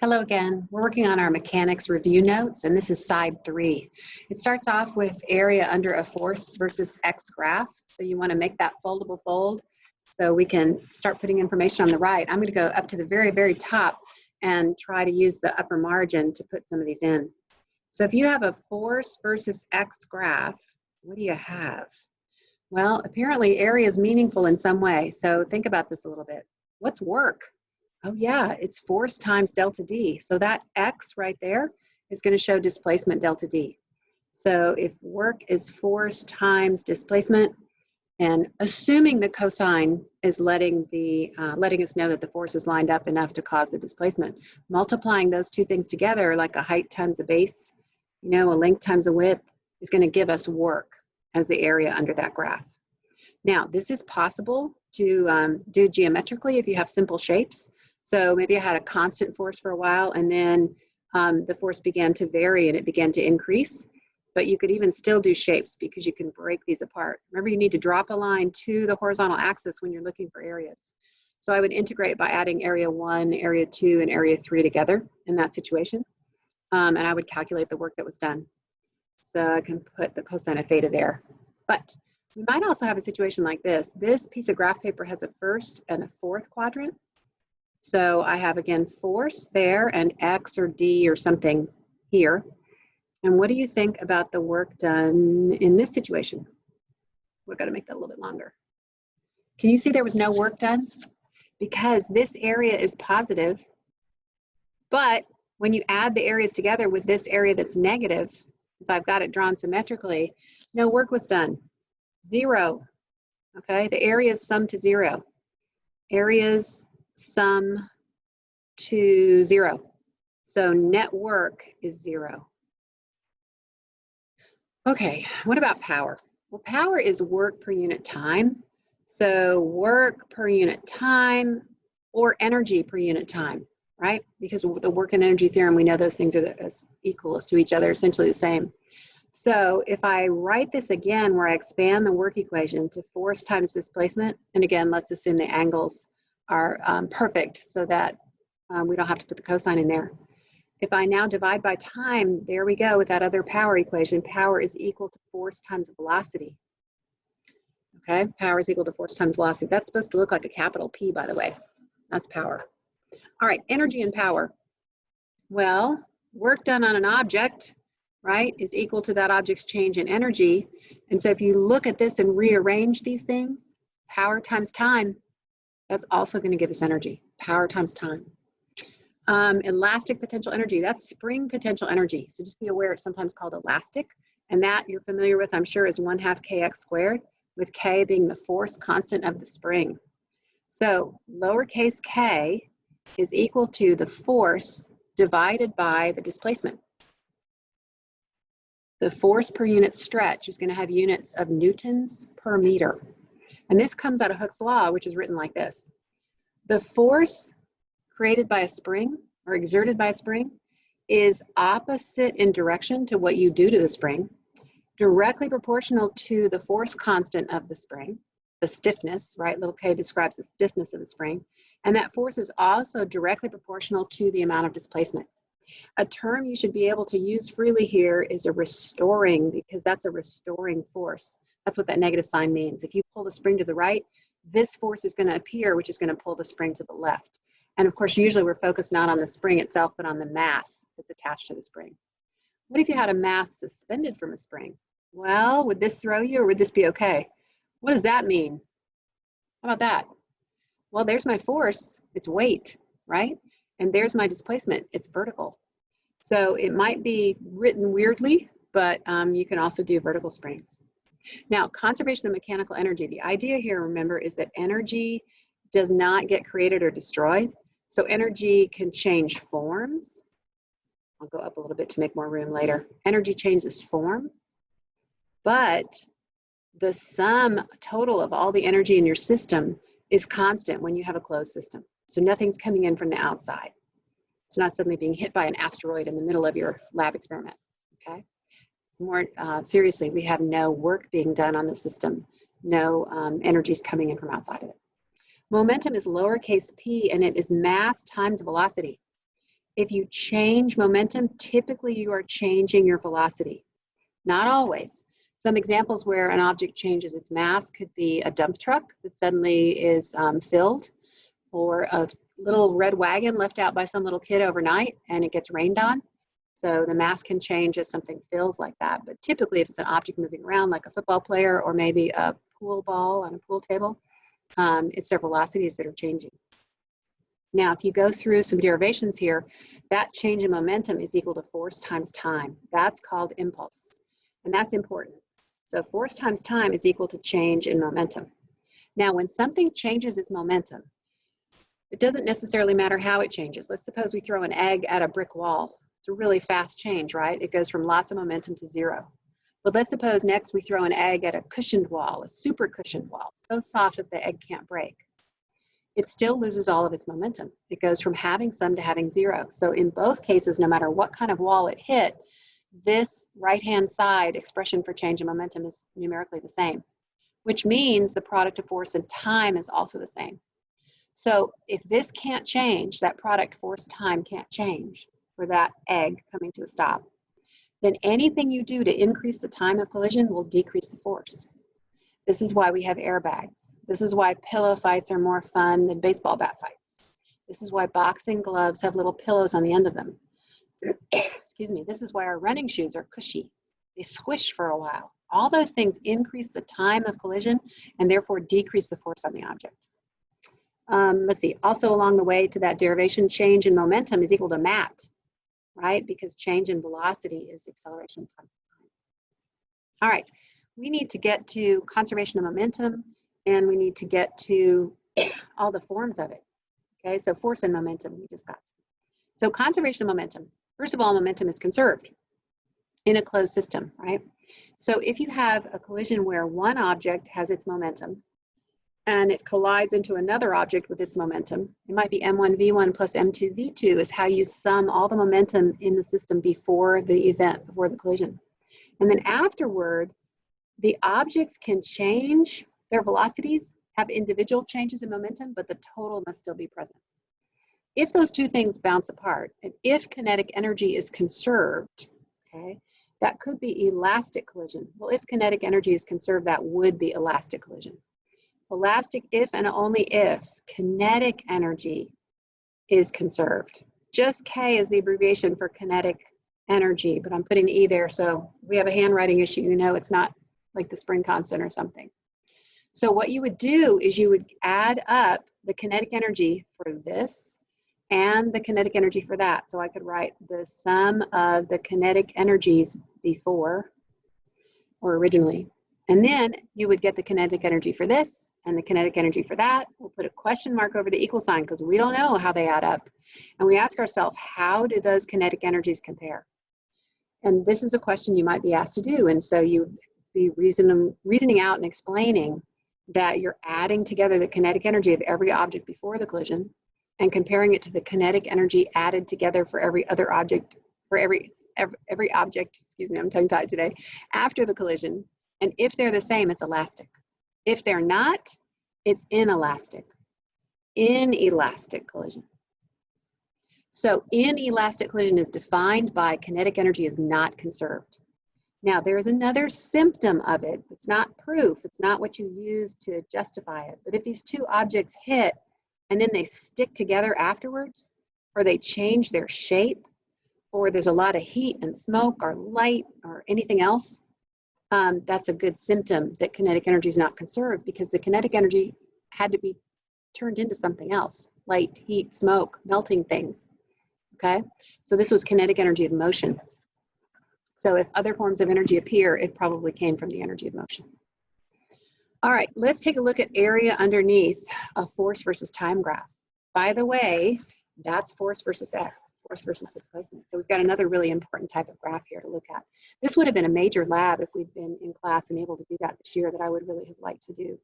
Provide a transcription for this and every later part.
Hello again. We're working on our mechanics review notes, and this is side 3. It starts off with area under a force versus X graph. So you want to make that foldable fold so we can start putting information on the right. I'm going to go up to the very, very top and try to use the upper margin to put some of these in. So if you have a force versus X graph, what do you have? Well, apparently area is meaningful in some way. So think about this a little bit. What's work? Oh yeah, it's force times delta D. So that X right there is going to show displacement delta D. So if work is force times displacement, and assuming the cosine is letting us know that the force is lined up enough to cause the displacement, multiplying those two things together, like a height times a base, a length times a width, is going to give us work as the area under that graph. Now, this is possible to do geometrically if you have simple shapes. So maybe I had a constant force for a while, and then the force began to vary and it began to increase. But you could even still do shapes because you can break these apart. Remember, you need to drop a line to the horizontal axis when you're looking for areas. So I would integrate by adding area 1, area 2, and area 3 together in that situation. And I would calculate the work that was done. So I can put the cosine of theta there. But we might also have a situation like this. This piece of graph paper has a first and a fourth quadrant. So I have, again, force there and X or D or something here. And what do you think about the work done in this situation? We're going to make that a little bit longer. Can you see there was no work done? Because this area is positive, but when you add the areas together with this area that's negative, if I've got it drawn symmetrically, no work was done. 0. Okay, the areas sum to 0. Areas sum to 0. So net work is 0. Okay, what about power? Well, power is work per unit time. So work per unit time or energy per unit time, right? Because the work and energy theorem, we know those things are as equal as to each other, essentially the same. So if I write this again where I expand the work equation to force times displacement, and again, let's assume the angles are perfect so that we don't have to put the cosine in there. If I now divide by time, there we go with that other power equation. Power is equal to force times velocity. Okay, power is equal to force times velocity. That's supposed to look like a capital P, by the way. That's power. All right, energy and power. Well, work done on an object, right, is equal to that object's change in energy. And so if you look at this and rearrange these things, power times time, that's also going to give us energy. Power times time. Elastic potential energy, that's spring potential energy. So just be aware it's sometimes called elastic. And that you're familiar with, I'm sure, is 1/2 kx squared, with k being the force constant of the spring. So lowercase k is equal to the force divided by the displacement. The force per unit stretch is going to have units of newtons per meter. And this comes out of Hooke's law, which is written like this. The force created by a spring or exerted by a spring is opposite in direction to what you do to the spring, directly proportional to the force constant of the spring, the stiffness, right? Little k describes the stiffness of the spring. And that force is also directly proportional to the amount of displacement. A term you should be able to use freely here is a restoring, because that's a restoring force. That's what that negative sign means. If you pull the spring to the right, this force is going to appear, which is going to pull the spring to the left. And of course, usually we're focused not on the spring itself, but on the mass that's attached to the spring. What if you had a mass suspended from a spring? Well, would this throw you or would this be okay? What does that mean? How about that? Well, there's my force, it's weight, right? And there's my displacement, it's vertical. So it might be written weirdly, but you can also do vertical springs. Now, conservation of mechanical energy. The idea here, remember, is that energy does not get created or destroyed. So energy can change forms. I'll go up a little bit to make more room later. Energy changes form, but the sum total of all the energy in your system is constant when you have a closed system. So nothing's coming in from the outside. It's not suddenly being hit by an asteroid in the middle of your lab experiment, okay? More seriously, we have no work being done on the system, no energies coming in from outside of it. Momentum is lowercase p, and it is mass times velocity. If you change momentum, typically you are changing your velocity. Not always. Some examples where an object changes its mass could be a dump truck that suddenly is filled, or a little red wagon left out by some little kid overnight and it gets rained on. So the mass can change as something fills like that. But typically if it's an object moving around like a football player or maybe a pool ball on a pool table, it's their velocities that are changing. Now, if you go through some derivations here, that change in momentum is equal to force times time. That's called impulse, and that's important. So force times time is equal to change in momentum. Now, when something changes its momentum, it doesn't necessarily matter how it changes. Let's suppose we throw an egg at a brick wall. It's a really fast change, right? It goes from lots of momentum to zero. But let's suppose next we throw an egg at a cushioned wall, a super cushioned wall, so soft that the egg can't break. It still loses all of its momentum. It goes from having some to having zero. So in both cases, no matter what kind of wall it hit, this right-hand side expression for change in momentum is numerically the same, which means the product of force and time is also the same. So if this can't change, that product force time can't change for that egg coming to a stop, then anything you do to increase the time of collision will decrease the force. This is why we have airbags. This is why pillow fights are more fun than baseball bat fights. This is why boxing gloves have little pillows on the end of them. Excuse me. This is why our running shoes are cushy. They squish for a while. All those things increase the time of collision and therefore decrease the force on the object. Let's see. Also along the way to that derivation, change in momentum is equal to mat, right? Because change in velocity is acceleration times time. All right. We need to get to conservation of momentum, and we need to get to all the forms of it. Okay, so force and momentum we just got. So conservation of momentum. First of all, momentum is conserved in a closed system, right? So if you have a collision where one object has its momentum and it collides into another object with its momentum, it might be m1v1 plus m2v2 is how you sum all the momentum in the system before the event, before the collision. And then afterward, the objects can change their velocities, have individual changes in momentum, but the total must still be present. If those two things bounce apart, and if kinetic energy is conserved, okay, that could be elastic collision. Well, if kinetic energy is conserved, that would be elastic collision. Elastic if and only if kinetic energy is conserved. Just K is the abbreviation for kinetic energy, but I'm putting E there, so we have a handwriting issue, you know it's not like the spring constant or something. So what you would do is you would add up the kinetic energy for this and the kinetic energy for that. So I could write the sum of the kinetic energies before or originally. And then you would get the kinetic energy for this and the kinetic energy for that. We'll put a question mark over the equal sign because we don't know how they add up. And we ask ourselves, how do those kinetic energies compare? And this is a question you might be asked to do. And so you be reasoning out and explaining that you're adding together the kinetic energy of every object before the collision and comparing it to the kinetic energy added together for every other object, for every object, excuse me, I'm tongue-tied today, after the collision. And if they're the same, it's elastic. If they're not, it's inelastic. Inelastic collision. So inelastic collision is defined by kinetic energy is not conserved. Now, there's another symptom of it. It's not proof. It's not what you use to justify it. But if these two objects hit and then they stick together afterwards, or they change their shape, or there's a lot of heat and smoke or light or anything else, that's a good symptom that kinetic energy is not conserved because the kinetic energy had to be turned into something else, light, heat, smoke, melting things. Okay? So this was kinetic energy of motion. So if other forms of energy appear, it probably came from the energy of motion. All right, let's take a look at area underneath a force versus time graph. By the way, that's force versus X, force versus displacement. So we've got another really important type of graph here to look at. This would have been a major lab if we'd been in class and able to do that this year that I would really have liked to do.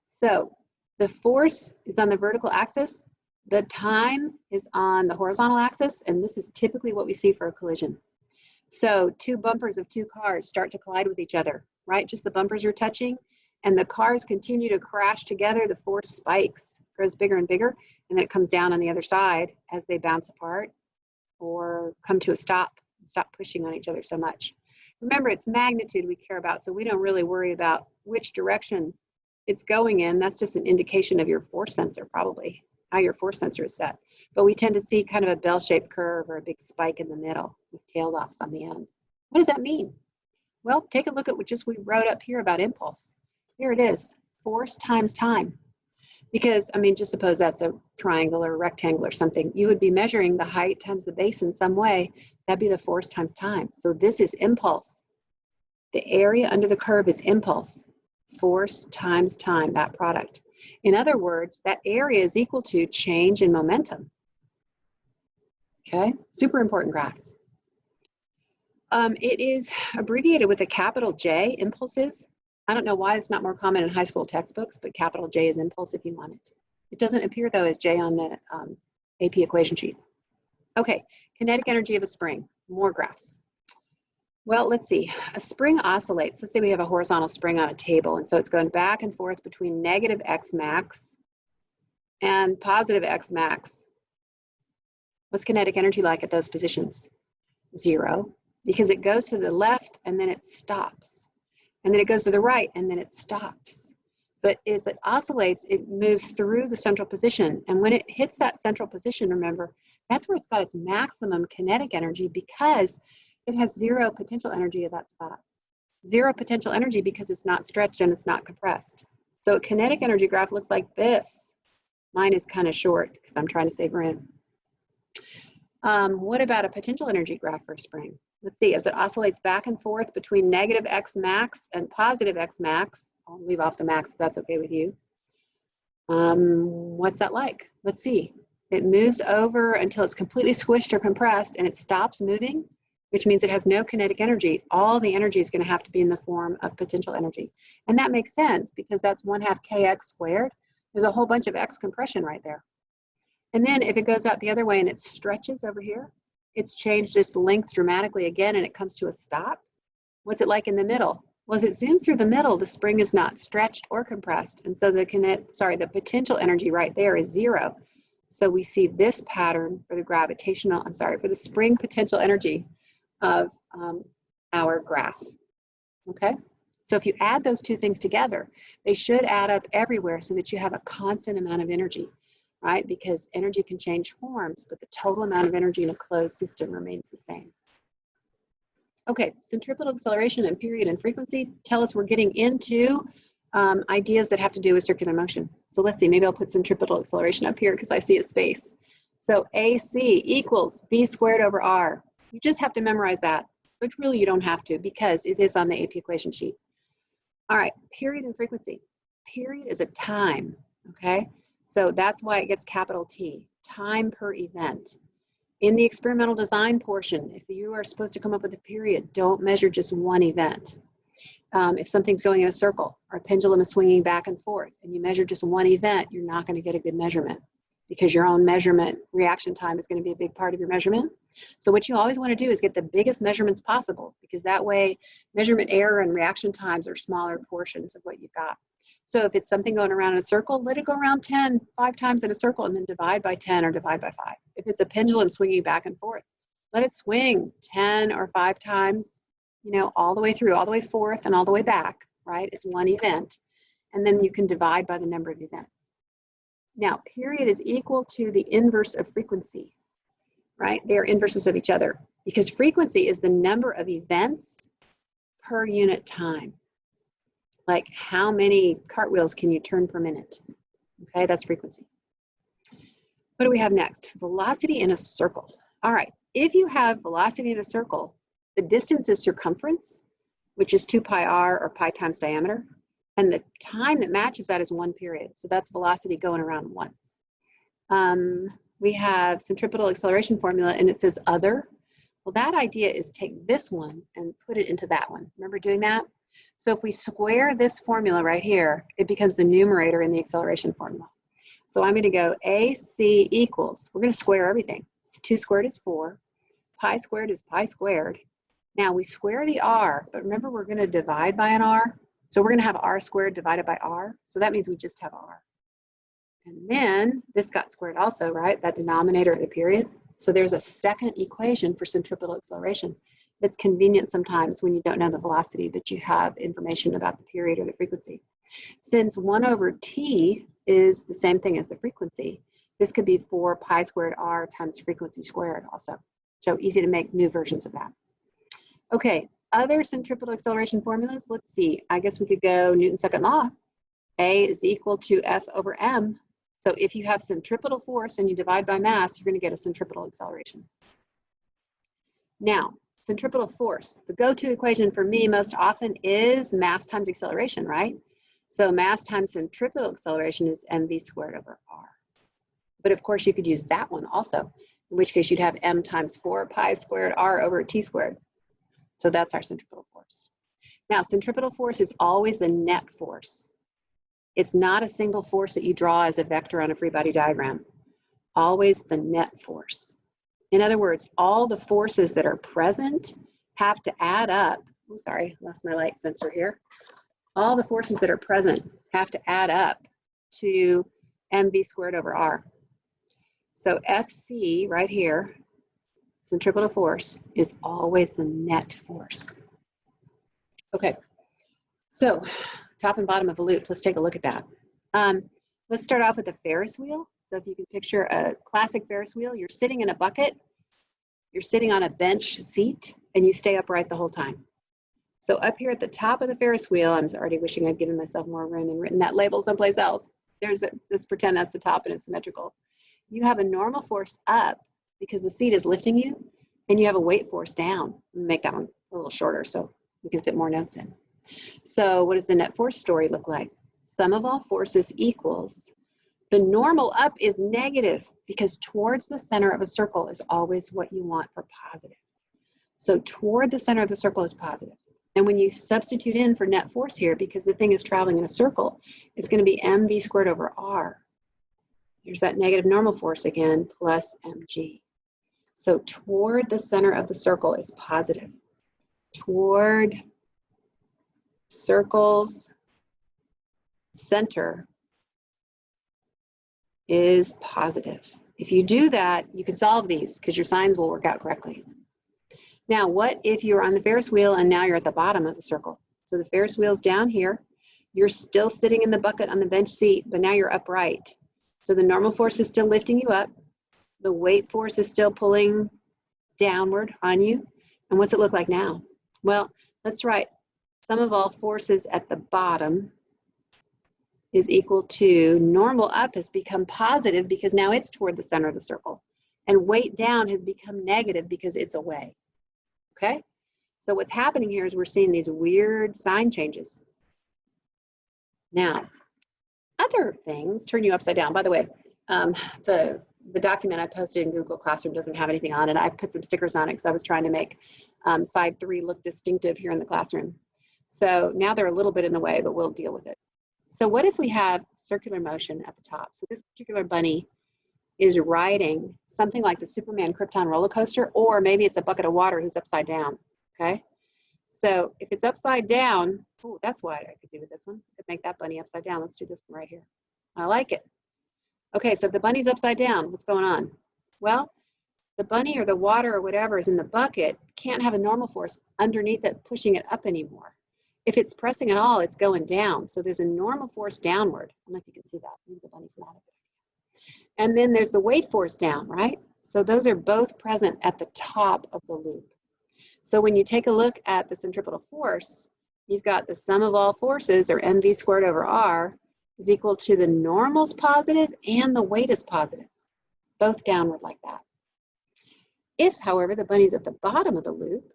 So the force is on the vertical axis, the time is on the horizontal axis, and this is typically what we see for a collision. So two bumpers of two cars start to collide with each other, right? Just the bumpers are touching, and the cars continue to crash together. The force spikes, grows bigger and bigger, and then it comes down on the other side as they bounce apart or come to a stop pushing on each other so much. Remember, it's magnitude we care about, so we don't really worry about which direction it's going in. That's just an indication of your force sensor, probably, how your force sensor is set. But we tend to see kind of a bell-shaped curve or a big spike in the middle with tail offs on the end. What does that mean? Well, take a look at what just we wrote up here about impulse. Here it is, force times time. Because, I mean, just suppose that's a triangle or a rectangle or something. You would be measuring the height times the base in some way. That'd be the force times time. So this is impulse. The area under the curve is impulse. Force times time, that product. In other words, that area is equal to change in momentum. Okay, super important graphs. It is abbreviated with a capital J, impulses. I don't know why it's not more common in high school textbooks, but capital J is impulse if you want it. It doesn't appear, though, as J on the AP equation sheet. Okay, kinetic energy of a spring, more graphs. Well, let's see. A spring oscillates. Let's say we have a horizontal spring on a table, and so it's going back and forth between negative x max and positive x max. What's kinetic energy like at those positions? 0, because it goes to the left and then it stops. And then it goes to the right and then it stops. But as it oscillates, it moves through the central position. And when it hits that central position, remember, that's where it's got its maximum kinetic energy because it has 0 potential energy at that spot. 0 potential energy because it's not stretched and it's not compressed. So a kinetic energy graph looks like this. Mine is kind of short because I'm trying to save room. What about a potential energy graph for a spring? Let's see, as it oscillates back and forth between negative x max and positive x max, I'll leave off the max if that's okay with you. What's that like? Let's see. It moves over until it's completely squished or compressed and it stops moving, which means it has no kinetic energy. All the energy is going to have to be in the form of potential energy. And that makes sense because that's 1/2 kx squared. There's a whole bunch of x compression right there. And then if it goes out the other way and it stretches over here, it's changed its length dramatically again and it comes to a stop. What's it like in the middle? Well, as it zooms through the middle, the spring is not stretched or compressed. And so the potential energy right there is 0. So we see this pattern for the for the spring potential energy of our graph. Okay? So if you add those two things together, they should add up everywhere so that you have a constant amount of energy. Right? Because energy can change forms, but the total amount of energy in a closed system remains the same. Okay, centripetal acceleration and period and frequency tell us we're getting into ideas that have to do with circular motion. So let's see, maybe I'll put centripetal acceleration up here because I see a space. So AC equals B squared over R. You just have to memorize that, but really you don't have to because it is on the AP equation sheet. All right, period and frequency. Period is a time, okay? So that's why it gets capital T, time per event. In the experimental design portion, if you are supposed to come up with a period, don't measure just one event. If something's going in a circle or a pendulum is swinging back and forth and you measure just one event, you're not going to get a good measurement because your own measurement reaction time is going to be a big part of your measurement. So what you always want to do is get the biggest measurements possible because that way measurement error and reaction times are smaller portions of what you've got. So if it's something going around in a circle, let it go around 5 times in a circle and then divide by 10 or divide by 5. If it's a pendulum swinging back and forth, let it swing 10 or 5 times, you know, all the way through, all the way forth and all the way back, right? It's one event. And then you can divide by the number of events. Now, period is equal to the inverse of frequency, right? They are inverses of each other because frequency is the number of events per unit time. Like how many cartwheels can you turn per minute? Okay, that's frequency. What do we have next? Velocity in a circle. All right, if you have velocity in a circle, the distance is circumference, which is 2 pi r or pi times diameter. And the time that matches that is 1 period. So that's velocity going around once. We have centripetal acceleration formula and it says other. Well, that idea is take this one and put it into that one. Remember doing that? So if we square this formula right here, it becomes the numerator in the acceleration formula. So I'm going to go AC equals, we're going to square everything. 2 squared is 4. Pi squared is pi squared. Now we square the r, but remember we're going to divide by an r. So we're going to have r squared divided by r. So that means we just have r. And then this got squared also, right? That denominator of the period. So there's a second equation for centripetal acceleration. It's convenient sometimes when you don't know the velocity, but you have information about the period or the frequency. Since 1 over t is the same thing as the frequency, this could be 4 pi squared r times frequency squared also. So easy to make new versions of that. Okay, other centripetal acceleration formulas, let's see. I guess we could go Newton's second law. A is equal to F over m. So if you have centripetal force and you divide by mass, you're going to get a centripetal acceleration. Now, centripetal force, the go-to equation for me most often is mass times acceleration, right? So mass times centripetal acceleration is mv squared over r. But of course you could use that one also, in which case you'd have m times 4 pi squared r over t squared. So that's our centripetal force. Now, centripetal force is always the net force. It's not a single force that you draw as a vector on a free body diagram. Always the net force. In other words, all the forces that are present have to add up. Oh, sorry, lost my light sensor here. All the forces that are present have to add up to mv squared over r. So Fc right here, centripetal force, is always the net force. Okay, so top and bottom of the loop, let's take a look at that. Let's start off with a Ferris wheel. So if you can picture a classic Ferris wheel, you're sitting in a bucket, you're sitting on a bench seat, and you stay upright the whole time. So up here at the top of the Ferris wheel, I'm already wishing I'd given myself more room and written that label someplace else. Let's pretend that's the top and it's symmetrical. You have a normal force up because the seat is lifting you, and you have a weight force down. Make that one a little shorter so we can fit more notes in. So what does the net force story look like? Sum of all forces equals, the normal up is negative because towards the center of a circle is always what you want for positive. So toward the center of the circle is positive. And when you substitute in for net force here, because the thing is traveling in a circle, it's going to be mv squared over r. Here's that negative normal force again, plus mg. So toward the center of the circle is positive. Toward circle's center is positive. If you do that, you can solve these because your signs will work out correctly. Now, what if you're on the Ferris wheel and now you're at the bottom of the circle? So the Ferris wheel's down here. You're still sitting in the bucket on the bench seat, but now you're upright. So the normal force is still lifting you up. The weight force is still pulling downward on you. And what's it look like now? Well, let's write sum of all forces at the bottom is equal to normal up has become positive because now it's toward the center of the circle. And weight down has become negative because it's away. Okay? So what's happening here is we're seeing these weird sign changes. Now, other things turn you upside down. By the way, the document I posted in Google Classroom doesn't have anything on it. I put some stickers on it because I was trying to make slide 3 look distinctive here in the classroom. So now they're a little bit in the way, but we'll deal with it. So what if we have circular motion at the top? So this particular bunny is riding something like the Superman Krypton roller coaster, or maybe it's a bucket of water who's upside down, okay? So if it's upside down, oh, that's what I could do with this one. I could make that bunny upside down. Let's do this one right here. I like it. Okay, so if the bunny's upside down, what's going on? Well, the bunny or the water or whatever is in the bucket can't have a normal force underneath it pushing it up anymore. If it's pressing at all, it's going down. So there's a normal force downward. I don't know if you can see that. Maybe the bunny's not up there. And then there's the weight force down, right? So those are both present at the top of the loop. So when you take a look at the centripetal force, you've got the sum of all forces, or mv squared over r, is equal to the normal's positive and the weight is positive, both downward like that. If, however, the bunny's at the bottom of the loop,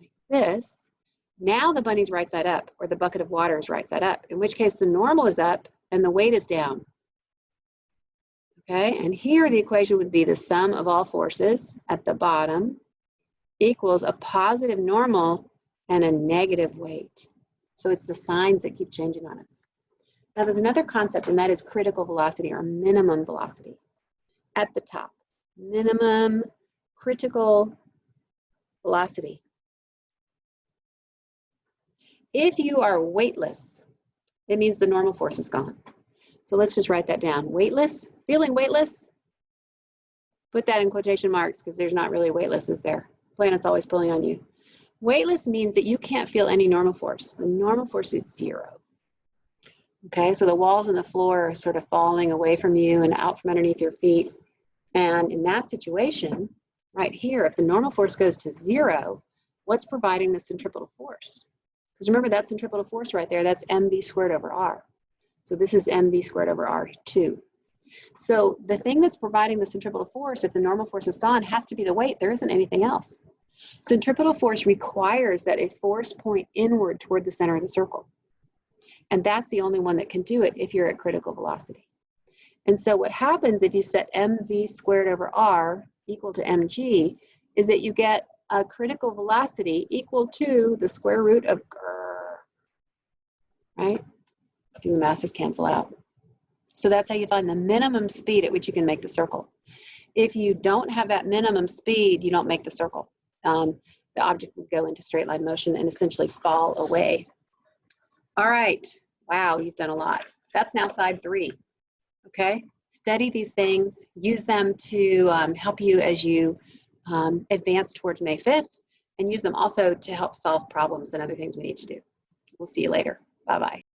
like this, now the bunny's right side up, or the bucket of water is right side up, in which case the normal is up and the weight is down. Okay, and here the equation would be the sum of all forces at the bottom equals a positive normal and a negative weight. So it's the signs that keep changing on us. Now there's another concept, and that is critical velocity or minimum velocity at the top. Minimum critical velocity. If you are weightless, it means the normal force is gone. So let's just write that down. Weightless, feeling weightless, Put that in quotation marks because there's not really weightless, is there? Planet's always pulling on you. Weightless means that you can't feel any normal force. The normal force is 0. Okay, so the walls and the floor are sort of falling away from you and out from underneath your feet. And in that situation, right here, if the normal force goes to 0, what's providing the centripetal force? Because remember, that centripetal force right there, that's mv squared over r. So this is mv squared over r2. So the thing that's providing the centripetal force, if the normal force is gone, has to be the weight. There isn't anything else. Centripetal force requires that a force point inward toward the center of the circle. And that's the only one that can do it if you're at critical velocity. And so what happens if you set mv squared over r equal to mg is that you get a critical velocity equal to the square root of grr, right? Because the masses cancel out. So that's how you find the minimum speed at which you can make the circle. If you don't have that minimum speed, you don't make the circle. The object would go into straight line motion and essentially fall away. All right, wow, you've done a lot. That's now side 3, okay? Study these things, use them to help you as you advance towards May 5th, and use them also to help solve problems and other things we need to do. We'll see you later. Bye-bye.